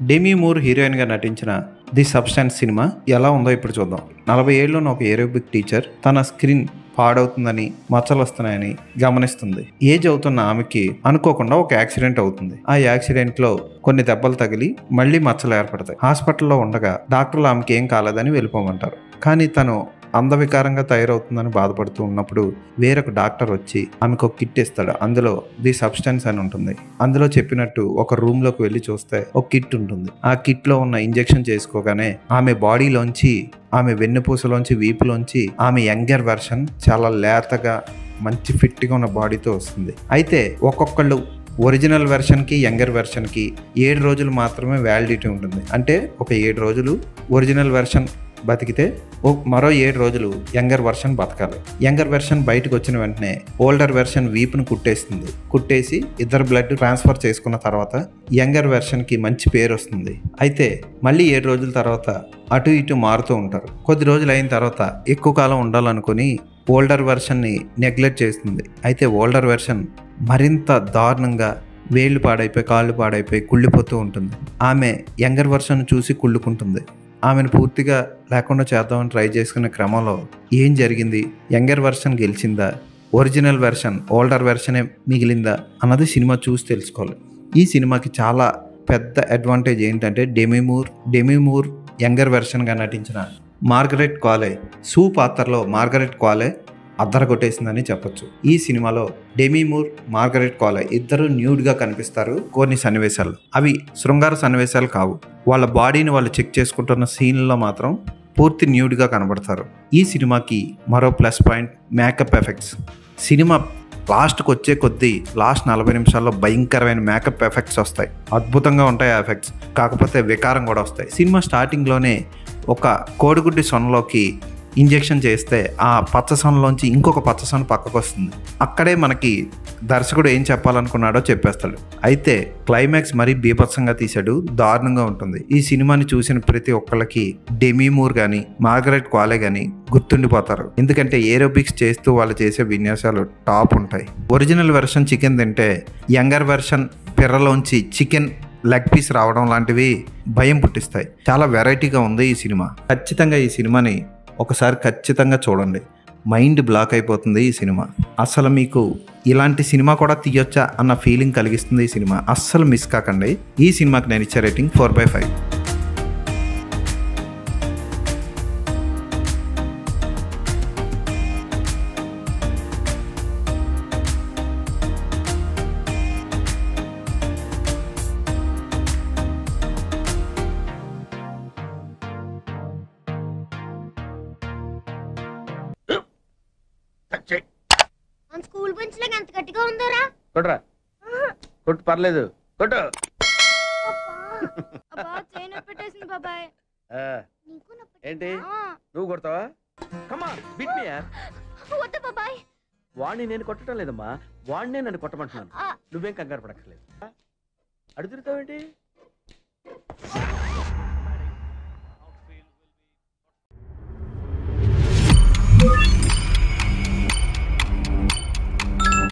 Demi మూర్ హీరోయిన్గా నటించిన the substance cinema ఎలా ఉందో ఇప్పుడు చూద్దాం. 40 ఏళ్ళలోని ఒక ఏరోబిక్ టీచర్ తన స్క్రీన్ పాడవుతుందని, మచ్చలు వస్తున్నాయని గమనిస్తుంది. ఏజ్ అవుతున్న ఆమెకి అనుకోకుండా ఒక యాక్సిడెంట్ అవుతుంది. ఆ యాక్సిడెంట్లో కొన్ని దెబ్బలు తగిలి మళ్ళీ మచ్చలు ఏర్పడతాయి. హాస్పిటల్లో ఉండగా డాక్టర్లు ఆమెకి ఏం కాలేదని వెళ్ళిపోమంటారు. కానీ తను అందవికారంగా తయారవుతుందని బాధపడుతూ ఉన్నప్పుడు వేరొక డాక్టర్ వచ్చి ఆమెకు ఒక కిట్ ఇస్తాడు. అందులో ది సబ్స్టెన్స్ అని ఉంటుంది. అందులో చెప్పినట్టు ఒక రూమ్ లోకి వెళ్ళి చూస్తే ఒక కిట్ ఉంటుంది. ఆ కిట్ లో ఉన్న ఇంజెక్షన్ చేసుకోగానే ఆమె బాడీలోంచి, ఆమె వెన్నుపూసలోంచి, వీపులోంచి ఆమె యంగర్ వెర్షన్ చాలా లేతగా మంచి ఫిట్గా ఉన్న బాడీతో వస్తుంది. అయితే ఒక్కొక్కళ్ళు ఒరిజినల్ వెర్షన్కి, యంగర్ వెర్షన్కి 7 రోజులు మాత్రమే వ్యాలిడిటీ ఉంటుంది. అంటే ఒక 7 రోజులు ఒరిజినల్ వెర్షన్ బతికితే మరో 7 రోజులు యంగర్ వెర్షన్ బతకాలి. యంగర్ వెర్షన్ బయటకు వచ్చిన వెంటనే ఓల్డర్ వెర్షన్ వీపును కుట్టేసి ఇద్దరు బ్లడ్ ట్రాన్స్ఫర్ చేసుకున్న తర్వాత యంగర్ వెర్షన్కి మంచి పేరు వస్తుంది. అయితే మళ్ళీ 7 రోజుల తర్వాత అటు ఇటు మారుతూ ఉంటారు. కొద్ది రోజులు అయిన తర్వాత ఎక్కువ కాలం ఉండాలనుకుని ఓల్డర్ వెర్షన్ని నెగ్లెక్ట్ చేస్తుంది. అయితే ఓల్డర్ వెర్షన్ మరింత దారుణంగా వేళ్ళు పాడైపోయి, కాళ్ళు పాడైపోయి కుళ్ళిపోతూ ఉంటుంది. ఆమె యంగర్ వెర్షన్ చూసి కుళ్ళుకుంటుంది. ఆమెను పూర్తిగా లేకుండా చేద్దామని ట్రై చేసుకునే క్రమంలో ఏం జరిగింది, యంగర్ వెర్షన్ గెలిచిందా, ఒరిజినల్ వెర్షన్ ఓల్డర్ వెర్షనే మిగిలిందా అన్నది సినిమా చూసి తెలుసుకోవాలి. ఈ సినిమాకి చాలా పెద్ద అడ్వాంటేజ్ ఏంటంటే డెమీ మూర్ యంగర్ వెర్షన్గా నటించిన మార్గరెట్ క్వాలే సూ పాత్రలో మార్గరెట్ క్వాలే అద్దరగొట్టేసిందని చెప్పొచ్చు. ఈ సినిమాలో డెమీ మూర్, మార్గరెట్ క్వాలే ఇద్దరు న్యూడ్గా కనిపిస్తారు కొన్ని సన్నివేశాలు. అవి శృంగార సన్నివేశాలు కావు. వాళ్ళ బాడీని వాళ్ళు చెక్ చేసుకుంటున్న సీన్లలో మాత్రం పూర్తి న్యూడ్గా కనబడతారు. ఈ సినిమాకి మరో plus point makeup effects. Cinema లాస్ట్కి వచ్చే కొద్దీ లాస్ట్ 40 నిమిషాల్లో భయంకరమైన మేకప్ ఎఫెక్ట్స్ వస్తాయి. అద్భుతంగా ఉంటాయి ఆ ఎఫెక్ట్స్. కాకపోతే వికారం కూడా వస్తాయి. సినిమా స్టార్టింగ్లోనే ఒక కోడిగుడ్డి సొనలోకి ఇంజెక్షన్ చేస్తే ఆ పచ్చసొనలోంచి ఇంకొక పచ్చసొన పక్కకు వస్తుంది. అక్కడే మనకి దర్శకుడు ఏం చెప్పాలనుకున్నాడో చెప్పేస్తాడు. అయితే క్లైమాక్స్ మరీ బీభత్సంగా తీశాడు, దారుణంగా ఉంటుంది. ఈ సినిమాని చూసిన ప్రతి ఒక్కళ్ళకి డెమీ మూర్ కానీ, మార్గరెట్ క్వాలే కానీ గుర్తుండిపోతారు. ఎందుకంటే ఏరోబిక్స్ చేస్తూ వాళ్ళు చేసే విన్యాసాలు టాప్ ఉంటాయి. ఒరిజినల్ వెర్షన్ చికెన్ తింటే యంగర్ వెర్షన్ పిర్రలోంచి చికెన్ లెగ్ పీస్ రావడం లాంటివి భయం పుట్టిస్తాయి. చాలా వెరైటీగా ఉంది ఈ సినిమా. ఖచ్చితంగా ఈ సినిమాని ఒకసారి ఖచ్చితంగా చూడండి. మైండ్ బ్లాక్ అయిపోతుంది ఈ సినిమా. అసలు మీకు ఇలాంటి సినిమా కూడా తీయొచ్చా అన్న ఫీలింగ్ కలిగిస్తుంది ఈ సినిమా. అస్సలు మిస్ కాకండి. ఈ సినిమాకి నేను ఇచ్చే రేటింగ్ 4/5. స్కూల్ బెంచ్ లాగా ఎంత గట్టిగా ఉందోరా? కొట్రా, కొట్టు, పర్లేదు, కొట్టు. ఏంటి నువ్వు కొడతావా? కమా బిట్ మీ యార్. వద్దు బాబాయ్. వాణ్ణి నేను కొట్టడం లేదమ్మా, వాణ్ణే నన్ను కొట్టమంటున్నాను. నువ్వేం కంగారు పడక్కర్లేదు. అడుగుతావేంటి?